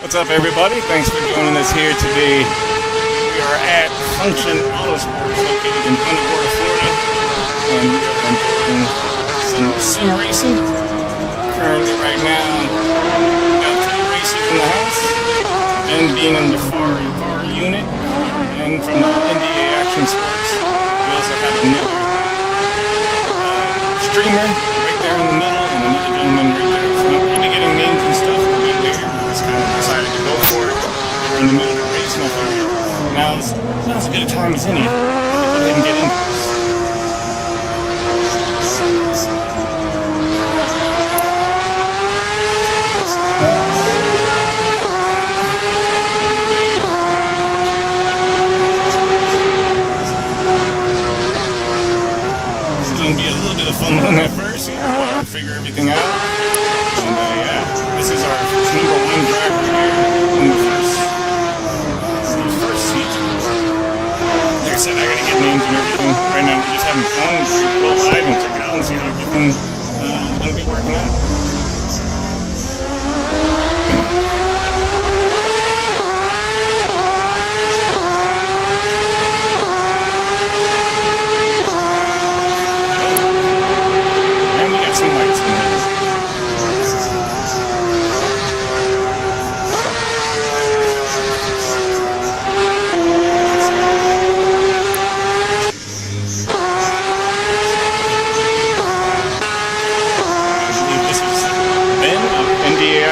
What's up, everybody? Thanks for joining us here today. We are at Function Autosports located in Punta Gorda, Florida, and we are enjoying some sim racing. Currently, right now, we got 2 races in the house, Ben being in the far unit, and from the NDA Action Sports, we also have another streamer right there in the middle, and another gentleman right there. So not really getting names and stuff, but we just kind of decided to go for it. We're in the middle of the race, and I thought, now's as good a time as any. Go ahead and get into this. This is going to be a little bit of fun at first, figure everything out. And yeah, this is our number 1 driver here in the first seat. Like I said, I gotta get names and everything. Right now we're just having fun. We'll go live and check it out and see how everything's gonna be working out. And we got some lights in there.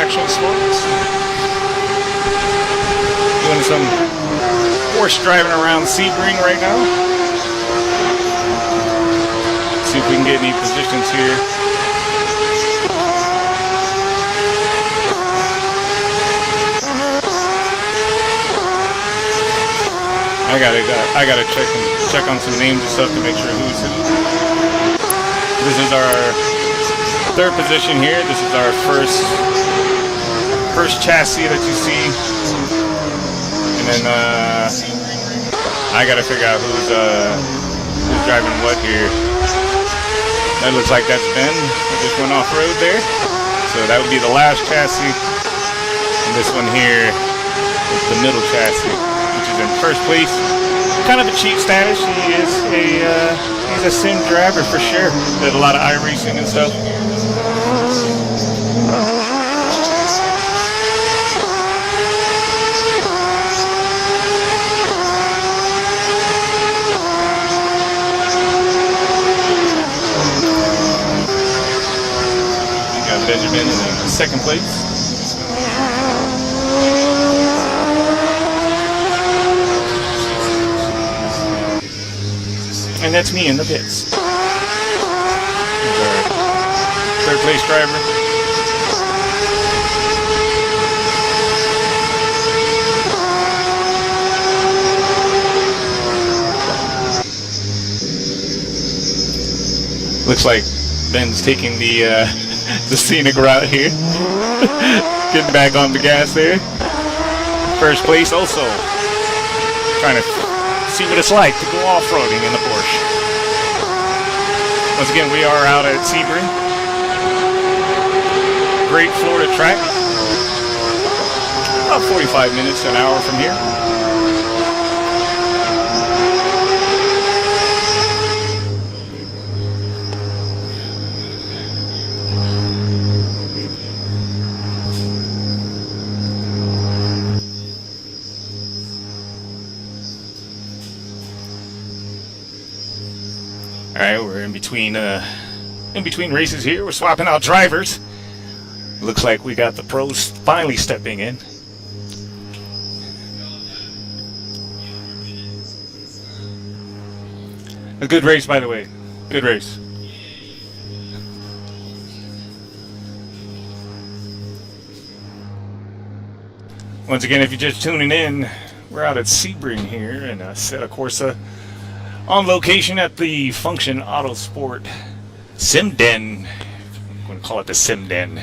Action Sports. Doing some horse driving around Sebring right now. See if we can get any positions here. I gotta check on some names and stuff to make sure who's who. This is our 3rd position here. This is our first chassis that you see, and then I gotta figure out who's driving what here. That looks like that's Ben. I just went off road there, so that would be the last chassis, and this one here is the middle chassis, which is in first place. Kind of a cheap status. He's a sim driver for sure. Did a lot of iRacing and stuff. Benjamin in second place. And that's me in the pits. There's our 3rd place driver. Looks like Ben's taking the scenic route here. Getting back on the gas there. First place also. Trying to see what it's like to go off-roading in the Porsche. Once again, we are out at Sebring. Great Florida track. About 45 minutes to an hour from here. Alright, we're in between races here. We're swapping out drivers. Looks like we got the pros finally stepping in. A good race, by the way. Good race. Once again, if you're just tuning in, we're out at Sebring here in Santa Corsa. On location at the Function Autosports Sim Den. I'm going to call it the Sim Den.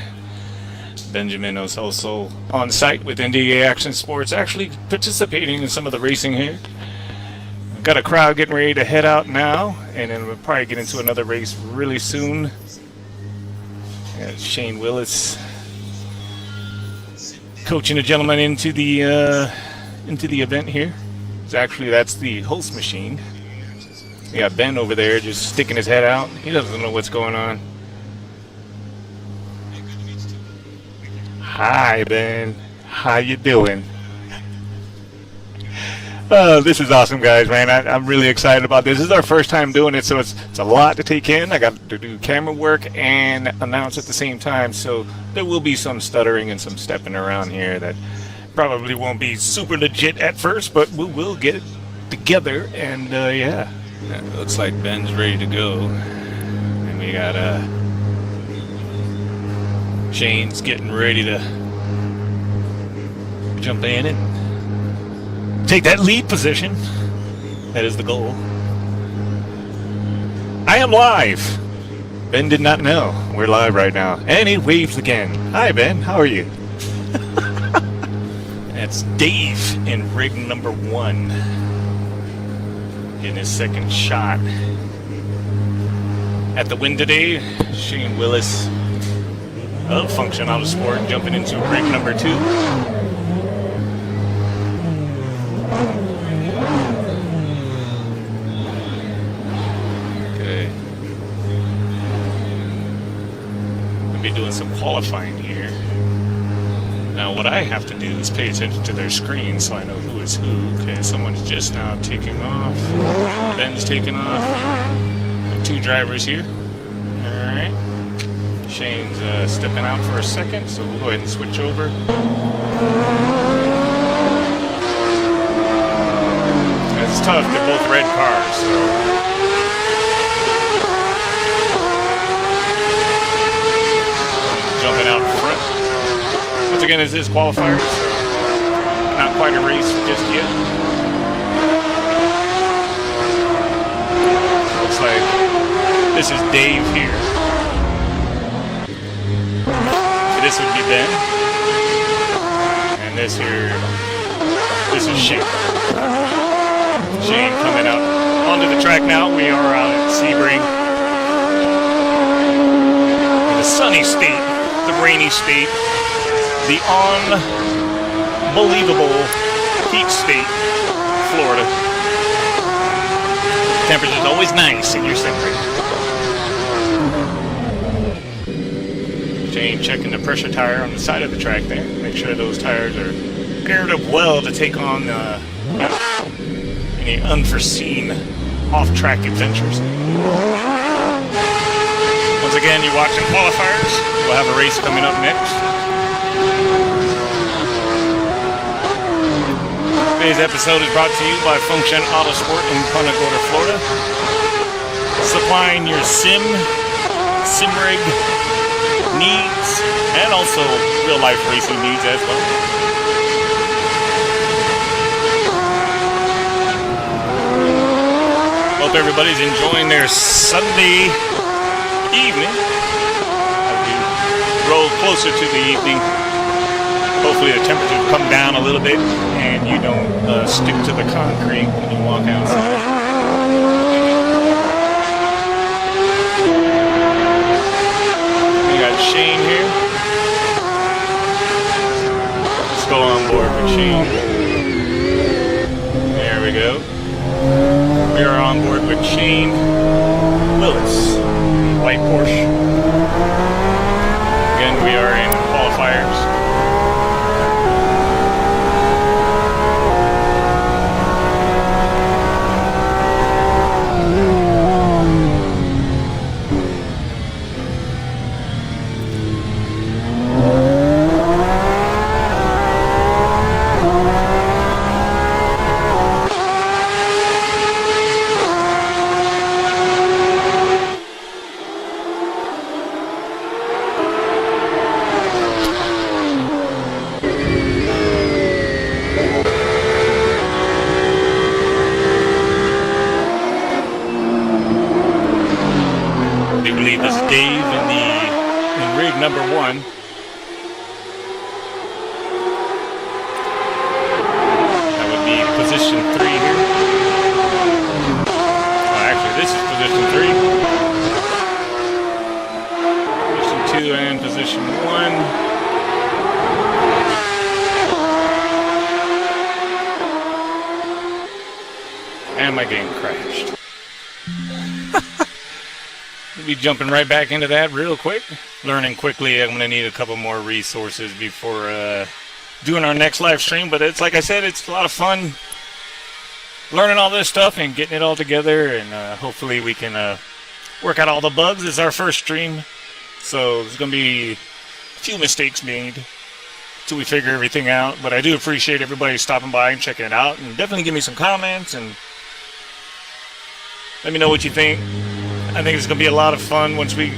Benjamin is also on site with NDA Action Sports, actually participating in some of the racing here. Got a crowd getting ready to head out now, and then we'll probably get into another race really soon. Shane Willis coaching a gentleman into the event here. Actually, that's the host machine. We got Ben over there just sticking his head out. He doesn't know what's going on. Hi, Ben. How you doing? This is awesome, guys, man. I'm really excited about this. This is our first time doing it, so it's a lot to take in. I got to do camera work and announce at the same time, so there will be some stuttering and some stepping around here that probably won't be super legit at first, but we will get it together, and yeah. It looks like Ben's ready to go. And we got Shane's getting ready to jump in and take that lead position. That is the goal. I am live. Ben did not know. We're live right now. And he waves again. Hi, Ben. How are you? That's Dave in rig number 1. Getting his second shot at the win today. Shane Willis of Function Autosports jumping into rig number 2. Okay. We'll be doing some qualifying here. Now what I have to do is pay attention to their screen so I know who is who. Okay, someone's just now taking off. Ben's taking off. 2 drivers here. Alright. Shane's stepping out for a second, so we'll go ahead and switch over. It's tough, they're both red cars, so. Jumping out front. Once again, this is qualifiers, so not quite a race just yet. Looks like this is Dave here. So this would be Ben. And this here, this is Shane. Shane coming out onto the track now. We are out at Sebring. In the sunny state, the rainy state, the unbelievable heat state, Florida. Temperature's always nice in your Sebring. Shane checking the pressure tire on the side of the track there. Make sure those tires are paired up well to take on any unforeseen off-track adventures. Once again, you're watching qualifiers. We'll have a race coming up next. Today's episode is brought to you by Function Autosports in Punta Gorda, Florida. Supplying your sim rig needs, and also real-life racing needs as well. Hope everybody's enjoying their Sunday evening. As we roll closer to the evening, hopefully the temperature will come down a little bit and you don't stick to the concrete when you walk outside. We got Shane here. Let's go on board with Shane. There we go. We are on board with Shane Willis, white Porsche. Again, we are in qualifiers. And my game crashed. We'll be jumping right back into that real quick. Learning quickly. I'm going to need a couple more resources before doing our next live stream. But it's like I said, it's a lot of fun learning all this stuff and getting it all together. And hopefully we can work out all the bugs. It's our first stream. So there's going to be a few mistakes made till we figure everything out. But I do appreciate everybody stopping by and checking it out. And definitely give me some comments and let me know what you think. I think it's going to be a lot of fun once we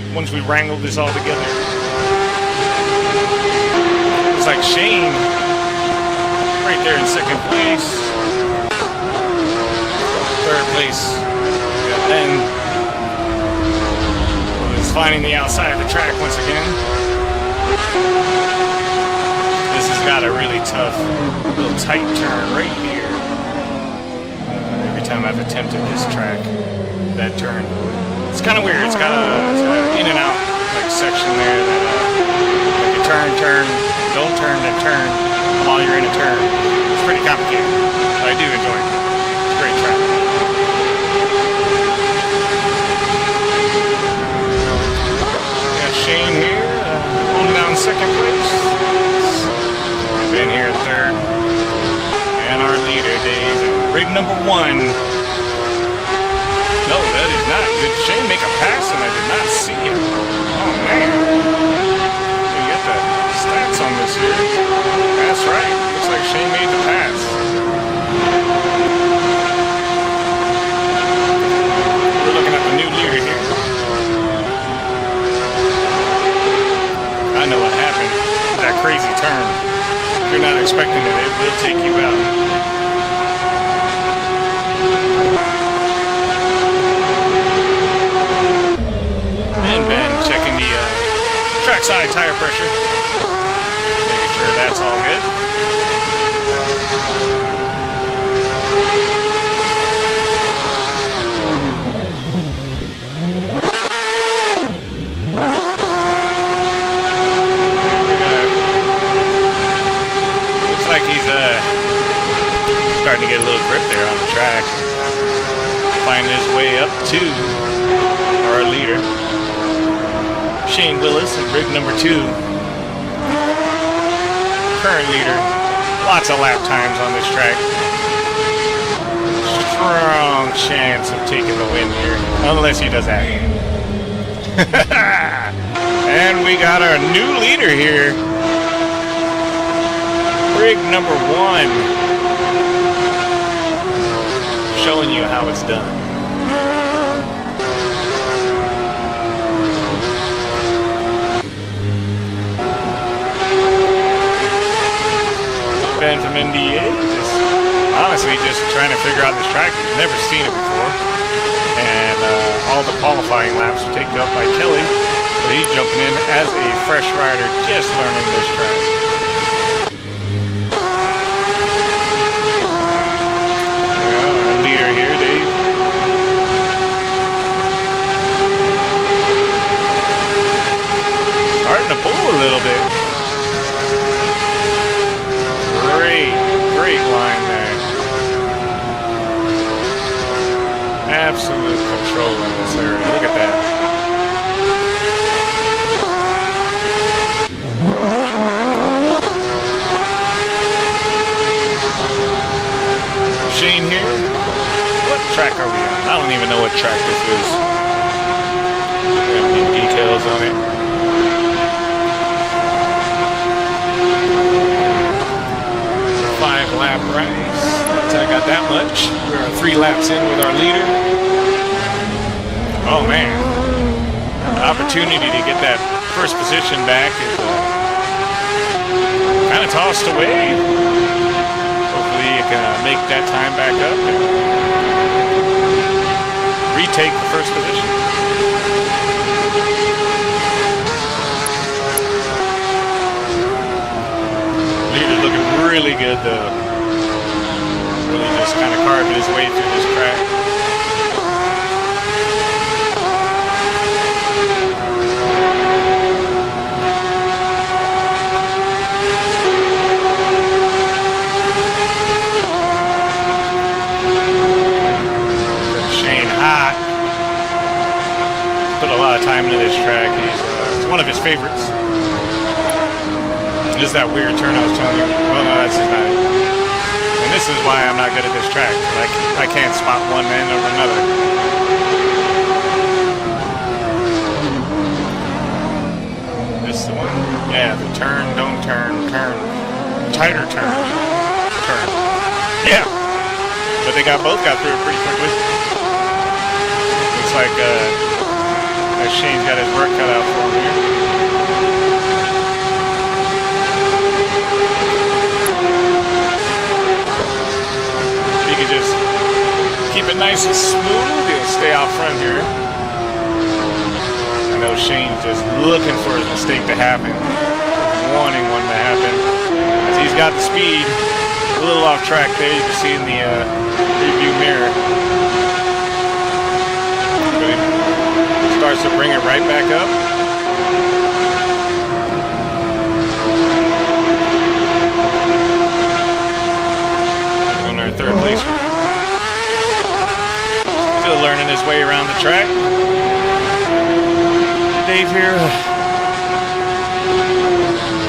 wrangle this all together. It's like Shane right there in second place. Third place. Yeah, then is finding the outside of the track once again. This has got a really tough, little tight turn right here. Every time I've attempted this track, that turn. It's kind of weird. It's got a in and out like section there that like you turn, don't turn, then turn while you're in a turn. It's pretty complicated. But I do enjoy it. It's a great track. Got Shane here, holding down second place. Ben here third, and our leader Dave, rig number 1. No, that is not. Did Shane make a pass and I did not see it? Oh, man. You get the stats on this here. That's right. Looks like Shane made the pass. We're looking at the new leader here. I know what happened. That crazy turn. If you're not expecting it, it will take you out. And Ben checking the trackside tire pressure. Making sure that's all good. Looks like he's starting to get a little grip there on the track. Finding his way up to our leader. Shane Willis at rig number 2. Current leader. Lots of lap times on this track. Strong chance of taking the win here. Unless he does that. And we got our new leader here. Rig number 1. Showing you how it's done. Ben from NDA, honestly just trying to figure out this track. He's never seen it before, and all the qualifying laps are taken up by Kelly, but he's jumping in as a fresh rider, just learning this track. Our leader here, Dave. Starting to pull a little bit. Great line there. Absolute control in this area. Look at that. Shane here. What track are we on? I don't even know what track this is. We have any details on it. 5-lap race. I got that much. We're 3 laps in with our leader. Oh man, the opportunity to get that first position back is kind of tossed away. Hopefully you can make that time back up and retake the first position. Leader looking really good though. Really just kind of carving his way through this track. lot of time into this track. It's one of his favorites. Just that weird turn I was telling you. Well, no, that's just not it. And this is why I'm not good at this track. Like, I can't spot one end over another. This the one? Yeah, the turn, don't turn, turn. Tighter turn. Turn. Yeah. But they both got through it pretty quickly. Looks like Shane's got his work cut out for him here. Just keep it nice and smooth. He'll stay out front here. I know Shane's just looking for his mistake to happen, wanting one to happen. As he's got the speed, a little off track there. You can see in the review mirror. But he starts to bring it right back up. Third place. Still learning his way around the track. Dave here,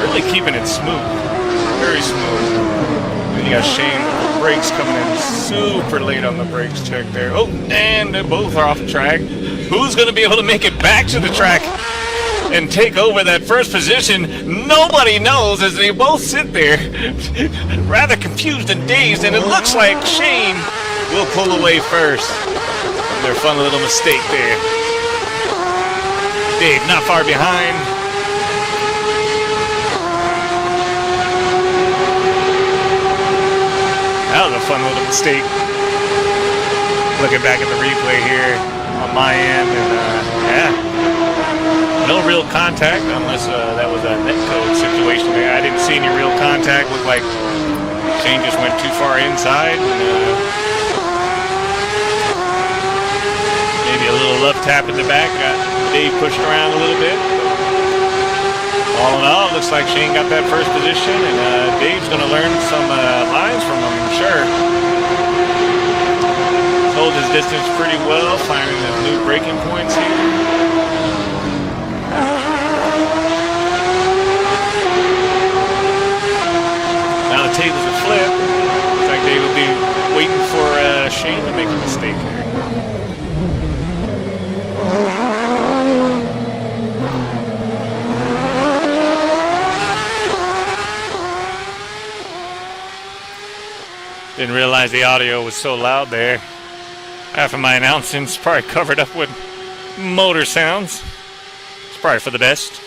really keeping it smooth, very smooth. Then you got Shane with the brakes coming in super late on the brakes check there. Oh, and they both are off the track. Who's going to be able to make it back to the track and take over that first position? Nobody knows, as they both sit there rather confused and dazed, and it looks like Shane will pull away first. Their fun little mistake there. Dave not far behind. That was a fun little mistake. Looking back at the replay here on my end, and yeah. No real contact, unless that was a netcode situation there. I didn't see any real contact. Looked like Shane just went too far inside. Maybe a little love tap in the back. Got Dave pushed around a little bit. All in all, it looks like Shane got that first position, and Dave's going to learn some lines from him, I'm sure. He's holding his distance pretty well, finding his new braking points here. Now the tables are flipped. Looks like Dave will be waiting for Shane to make a mistake here. Didn't realize the audio was so loud there. Half of my announcements probably covered up with motor sounds. It's probably for the best.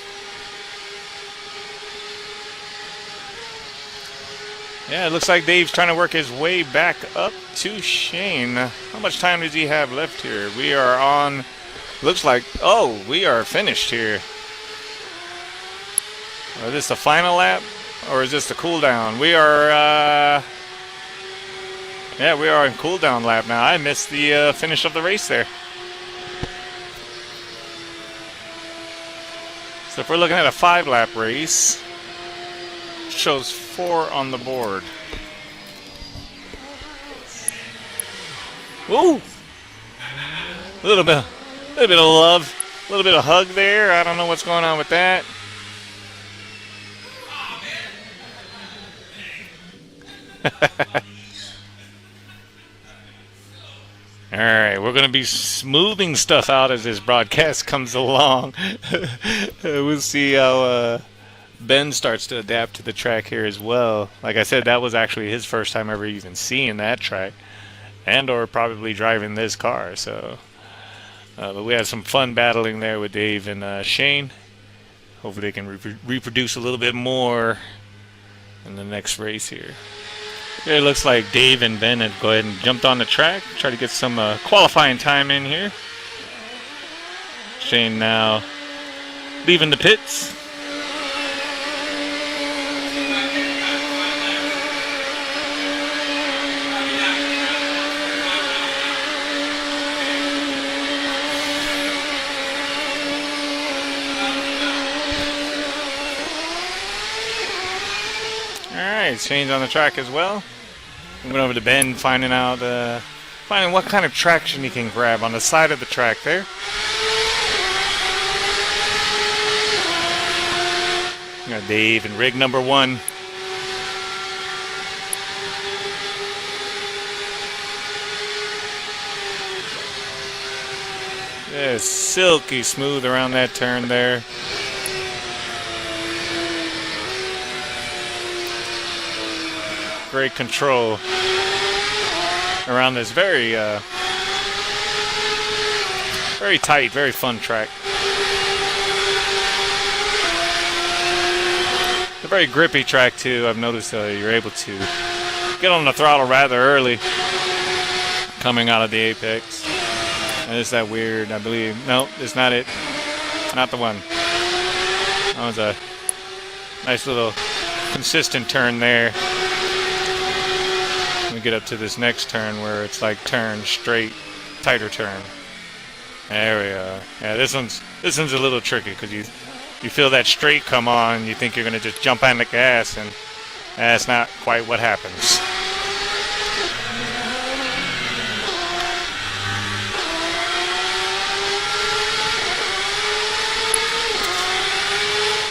Yeah, it looks like Dave's trying to work his way back up to Shane. How much time does he have left here? We are on, looks like, oh, we are finished here. Is this the final lap, or is this the cool down? We are, yeah, we are in cool down lap now. I missed the finish of the race there. So if we're looking at a 5-lap race, it shows 4 on the board. Ooh! A little bit of love, a little bit of hug there. I don't know what's going on with that. All right, we're going to be smoothing stuff out as this broadcast comes along. We'll see how Ben starts to adapt to the track here as well. Like I said, that was actually his first time ever even seeing that track, and or probably driving this car. So, but we had some fun battling there with Dave and Shane. Hopefully they can reproduce a little bit more in the next race here. It looks like Dave and Ben have go ahead and jumped on the track, try to get some qualifying time in here. Shane now leaving the pits. Alright, Shane's on the track as well. Moving over to Ben, finding what kind of traction he can grab on the side of the track there. Got Dave and rig number 1. Yeah, silky smooth around that turn there. Great control around this very tight, very fun track. It's a very grippy track too. I've noticed you're able to get on the throttle rather early coming out of the apex. And it's that weird, I believe. No, it's not it. Not the one. That was a nice little consistent turn there. We get up to this next turn where it's like turn straight, tighter turn. There we go. Yeah, this one's a little tricky because you feel that straight come on, you think you're gonna just jump on the gas, and that's not quite what happens.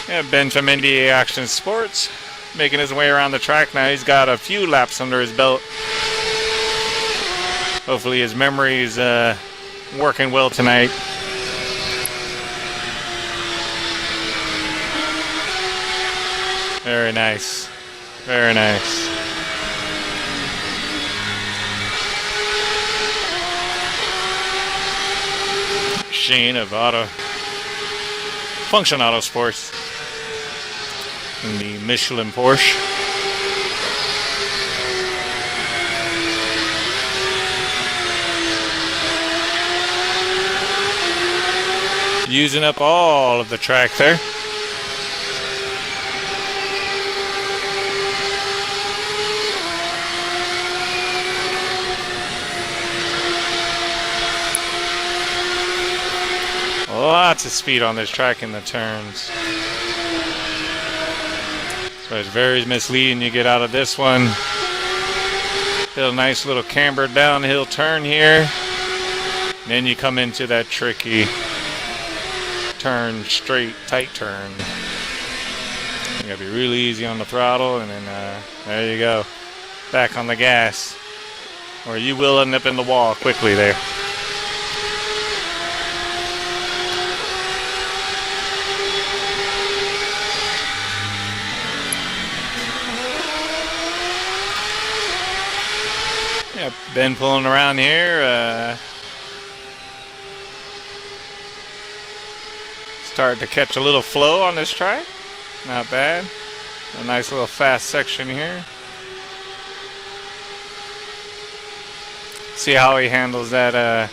Yeah, Ben from NBA Action Sports making his way around the track now. He's got a few laps under his belt. Hopefully his memory is working well tonight. Very nice. Very nice. Shane of Function Autosports in the Michelin Porsche. Using up all of the track there. Lots of speed on this track in the turns. So it's very misleading. You get out of this one. Feel a nice little cambered downhill turn here. Then you come into that tricky turn, straight, tight turn. You gotta be really easy on the throttle, and then there you go. Back on the gas. Or you will end up in the wall quickly there. Yeah, Ben pulling around here. Starting to catch a little flow on this track. Not bad. A nice little fast section here. See how he handles that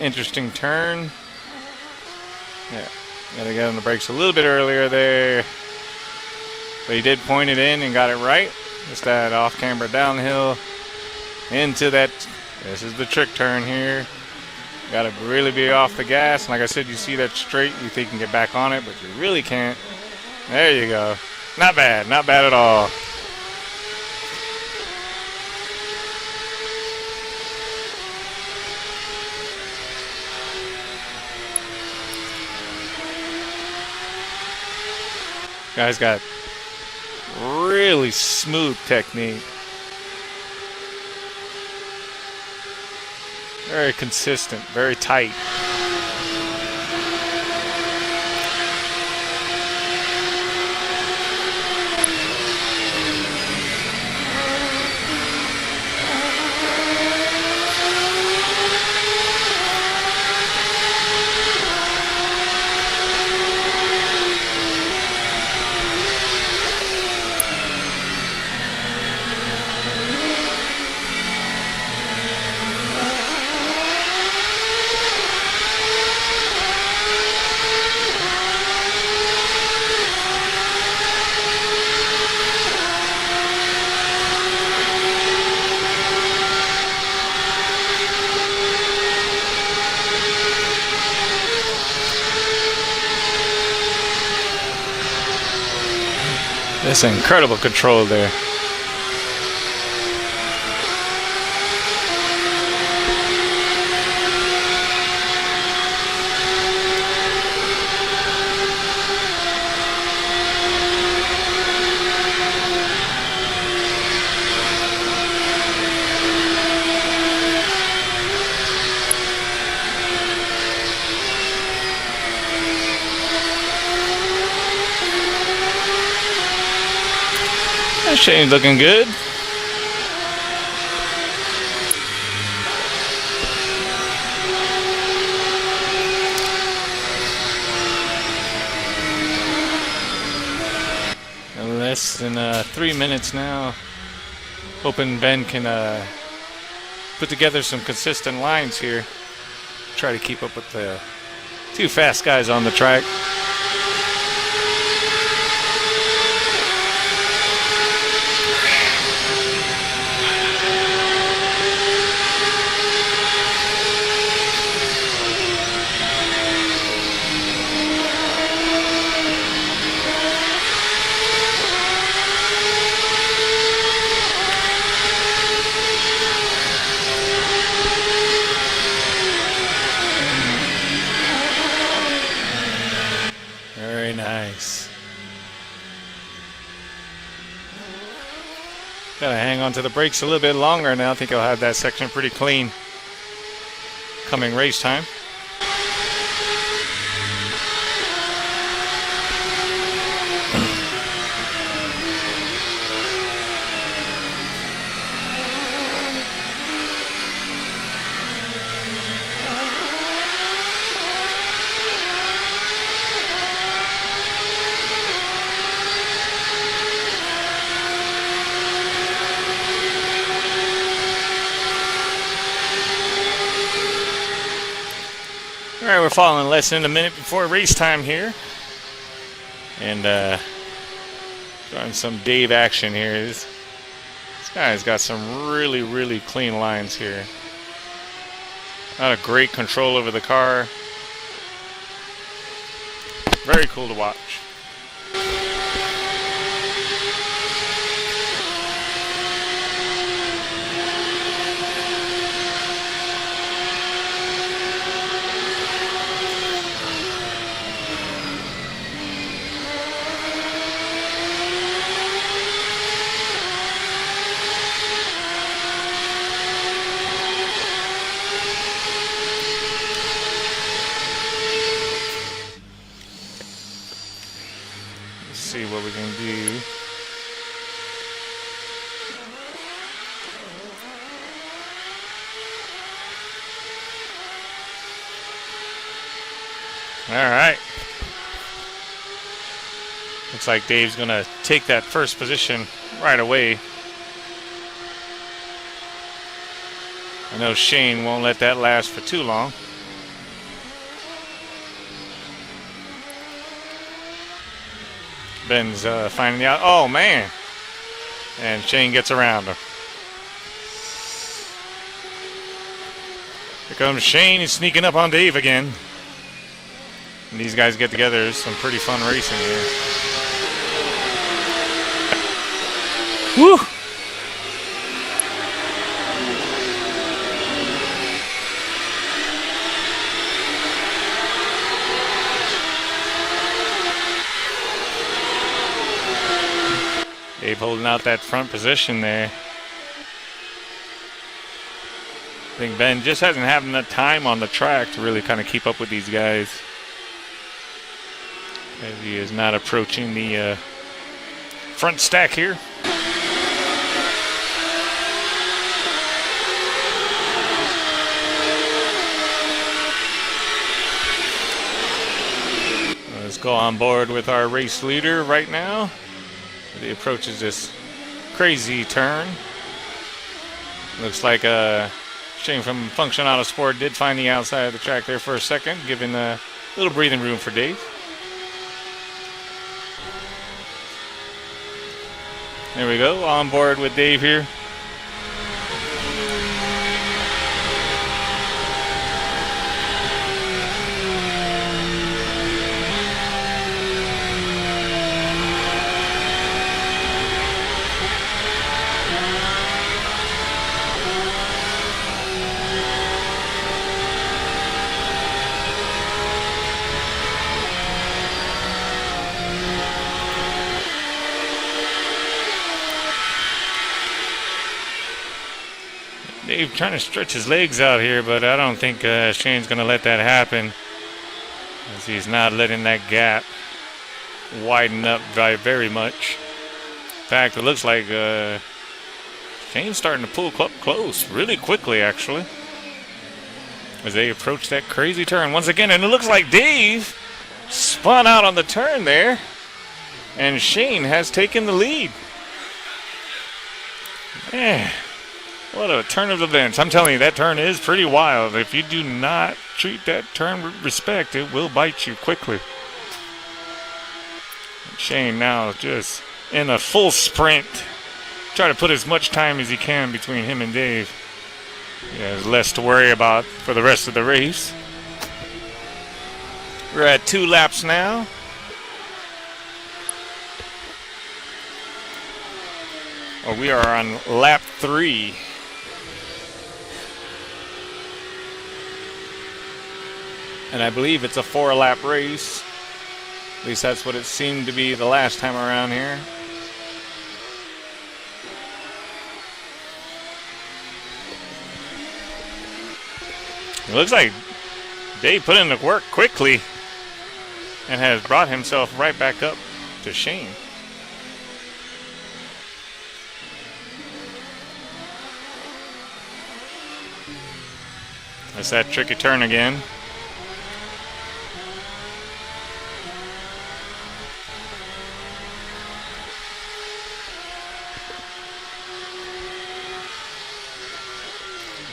interesting turn. Yeah, gotta get on the brakes a little bit earlier there. But he did point it in and got it right. Just that off-camber downhill into that. This is the trick turn here. Got to really be off the gas. And like I said, you see that straight, you think you can get back on it, but you really can't. There you go. Not bad. Not bad at all. Guy's got really smooth technique. Very consistent, very tight. That's incredible control there. Shane's looking good. Less than 3 minutes now. Hoping Ben can put together some consistent lines here. Try to keep up with the two fast guys on the track. Very nice. Gotta hang on to the brakes a little bit longer now. I think I'll have that section pretty clean coming race time. All right, we're following less than a minute before race time here. And doing some Dave action here. This guy's got some really, really clean lines here. Got a great control over the car. Very cool to watch. See what we can do. All right. Looks like Dave's going to take that first position right away. I know Shane won't let that last for too long. Ben's finding out. Oh, man. And Shane gets around him. Here comes Shane. He's sneaking up on Dave again. And these guys get together. There's some pretty fun racing here. Woo! Dave holding out that front position there. I think Ben just hasn't had enough time on the track to really kind of keep up with these guys, as he is not approaching the front stack here. Let's go on board with our race leader right now. He approaches this crazy turn. Looks like Shane from Function Autosport did find the outside of the track there for a second, giving a little breathing room for Dave. There we go, on board with Dave here. Dave trying to stretch his legs out here, but I don't think Shane's going to let that happen, as he's not letting that gap widen up by very much. fact, it looks like Shane's starting to pull up close really quickly, actually, as they approach that crazy turn once again. And it looks like Dave spun out on the turn there, and Shane has taken the lead. Man, what a turn of events. I'm telling you, that turn is pretty wild. If you do not treat that turn with respect, it will bite you quickly. Shane now just in a full sprint. Try to put as much time as he can between him and Dave. He has less to worry about for the rest of the race. We're at 2 laps now. Or we are on lap 3. And I believe it's a 4-lap race. At least that's what it seemed to be the last time around here. It looks like Dave put in the work quickly and has brought himself right back up to Shane. That's that tricky turn again.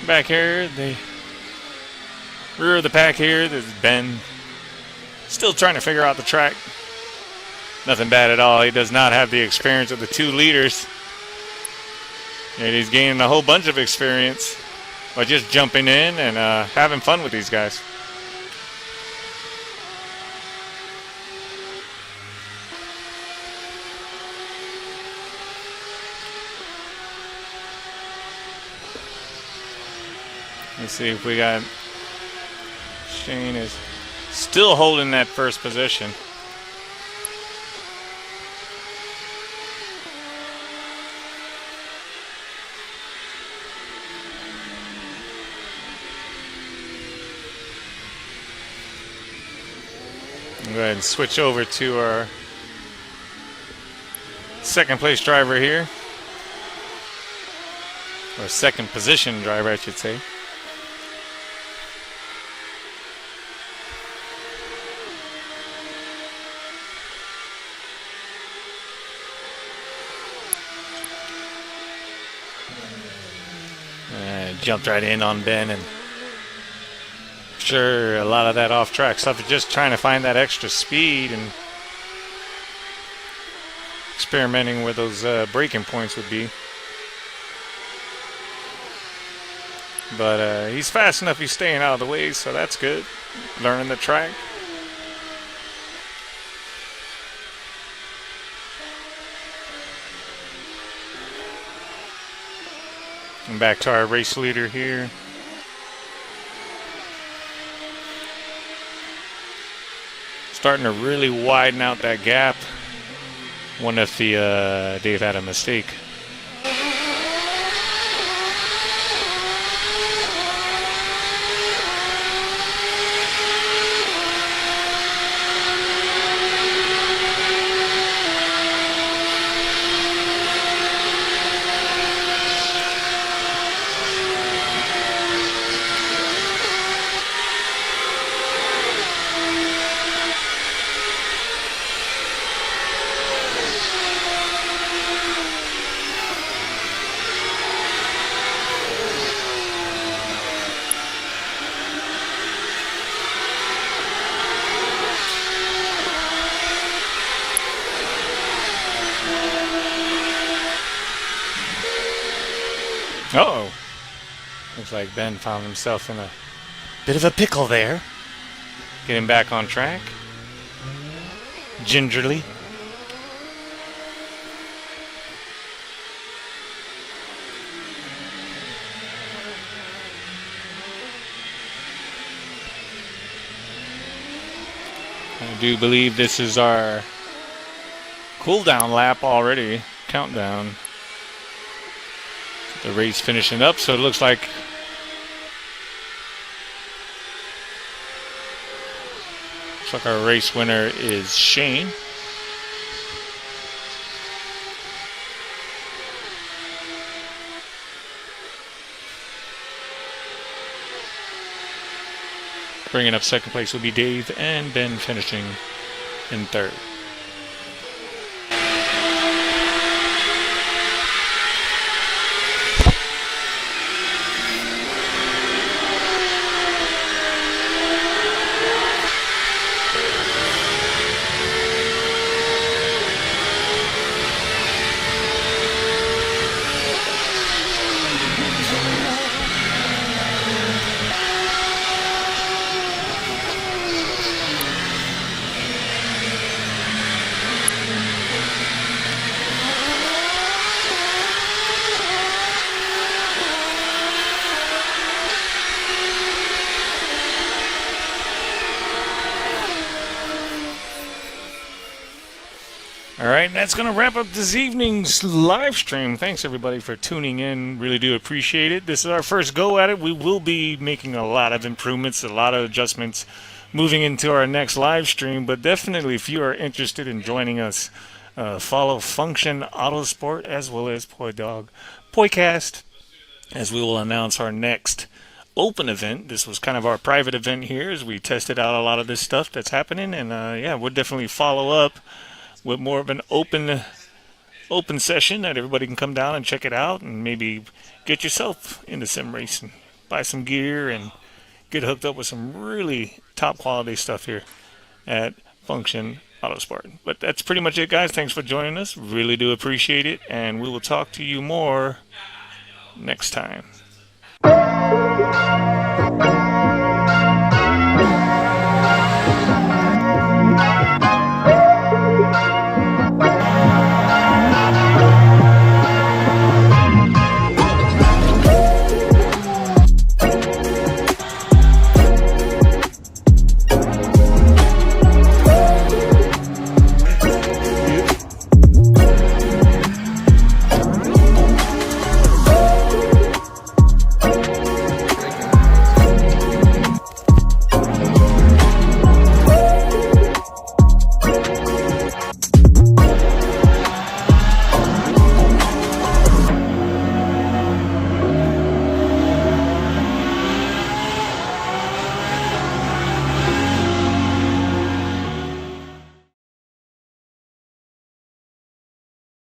Back here, the rear of the pack here, there's Ben. Still trying to figure out the track. Nothing bad at all. He does not have the experience of the 2 leaders. And he's gaining a whole bunch of experience by just jumping in and having fun with these guys. Let's see if we got... Shane is still holding that first position. Go ahead and switch over to our second place driver here. Or second position driver, I should say. Jumped right in on Ben, and sure, a lot of that off-track stuff is just trying to find that extra speed and experimenting where those braking points would be. But he's fast enough, he's staying out of the way, so that's good. Learning the track. And back to our race leader here. Starting to really widen out that gap. Wonder if Dave had a mistake. Uh-oh. Looks like Ben found himself in a bit of a pickle there. Getting back on track. Gingerly. I do believe this is our cool-down lap already. Countdown. The race finishing up, so it looks like our race winner is Shane. Bringing up second place will be Dave, and Ben finishing in third. All right, that's going to wrap up this evening's live stream. Thanks, everybody, for tuning in. Really do appreciate it. This is our first go at it. We will be making a lot of improvements, a lot of adjustments moving into our next live stream. But definitely, if you are interested in joining us, follow Function Autosport as well as Poicast, as we will announce our next open event. This was kind of our private event here as we tested out a lot of this stuff that's happening. And yeah, we'll definitely follow up with more of an open session that everybody can come down and check it out and maybe get yourself into sim racing, buy some gear and get hooked up with some really top quality stuff here at Function Autosport. But that's pretty much it, guys. Thanks for joining us. Really do appreciate it, and we will talk to you more next time.